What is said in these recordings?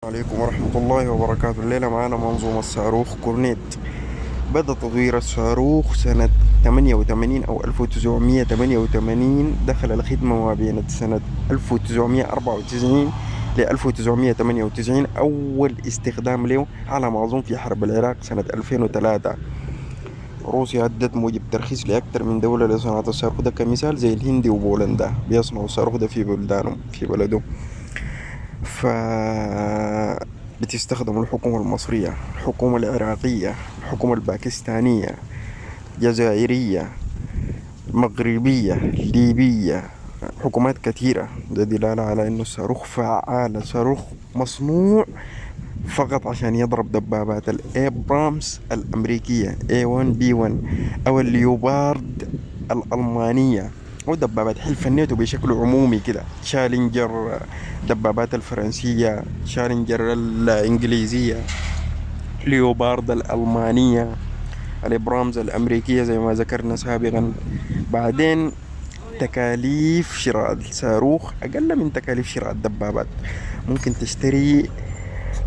عليكم ورحمة الله وبركاته. الليلة معانا منظومة صاروخ كورنيت. بدأ تطوير الصاروخ سنة 88 أو 1988. دخل الخدمة ما بين سنة 1994 ل 1998. أول استخدام له على ما أظن في حرب العراق سنة 2003. روسيا أدت موجب ترخيص لأكثر من دولة لصناعة الصاروخ ده، كمثال زي الهند وبولندا بيصنعوا الصاروخ ده في بلدانهم في بلدهم. ف بتستخدم الحكومة المصرية، الحكومة العراقية، الحكومة الباكستانية، الجزائرية، المغربية، الليبية، حكومات كثيرة. ده دلالة على إنه الصاروخ فعال، الصاروخ مصنوع فقط عشان يضرب دبابات الإبرامس الأمريكية A1 B1 أو الليوبارد الألمانية، ودبابات حلف الناتو بشكل عمومي كده، تشالنجر، دبابات الفرنسية، تشالنجر الإنجليزية، ليوبارد الألمانية، الإبرامز الأمريكية زي ما ذكرنا سابقا. بعدين تكاليف شراء الصاروخ أقل من تكاليف شراء الدبابات. ممكن تشتري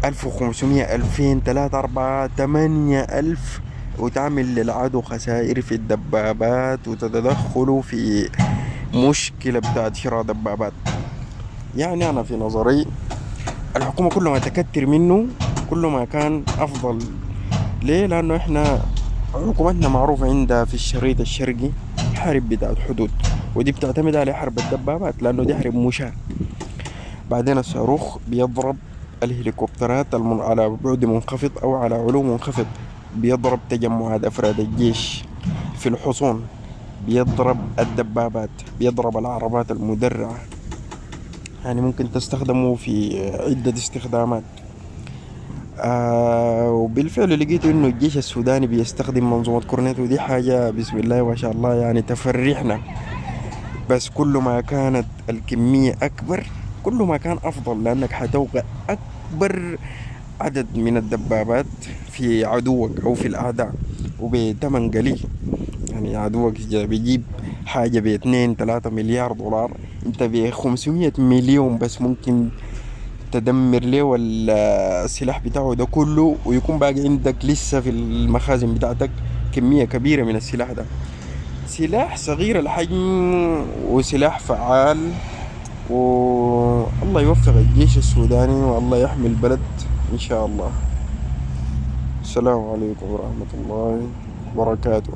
1500، 2000، 3، 4، 8000، وتعمل للعدو خسائر في الدبابات وتتدخلوا في مشكلة بتاعت شراء دبابات. يعني أنا في نظري الحكومة كل ما تكتر منه كل ما كان أفضل. ليه؟ لأنه إحنا حكومتنا معروفة عندها في الشريط الشرقي حرب بتاعت حدود، ودي بتعتمد على حرب الدبابات لأنه دي حرب مشاة. بعدين الصاروخ بيضرب الهليكوبترات على بعد منخفض أو على علو منخفض، بيضرب تجمعات أفراد الجيش في الحصون، بيضرب الدبابات، بيضرب العربات المدرعة. يعني ممكن تستخدمه في عدة استخدامات. وبالفعل لقيت إنه الجيش السوداني بيستخدم منظومة كورنيت، ودي حاجة بسم الله ما شاء الله يعني تفرحنا. بس كل ما كانت الكمية أكبر كل ما كان أفضل، لأنك حتوقع أكبر عدد من الدبابات في عدوك أو في الأعداء وبثمن قليل. يعني عدوك بيجيب حاجة ب2 3 مليار دولار، انت ب500 مليون بس ممكن تدمر له السلاح بتاعه ده كله، ويكون باقي عندك لسه في المخازن بتاعتك كمية كبيرة من السلاح ده. سلاح صغير الحجم وسلاح فعال. والله يوفق الجيش السوداني والله يحمي البلد إن شاء الله. السلام عليكم ورحمة الله وبركاته.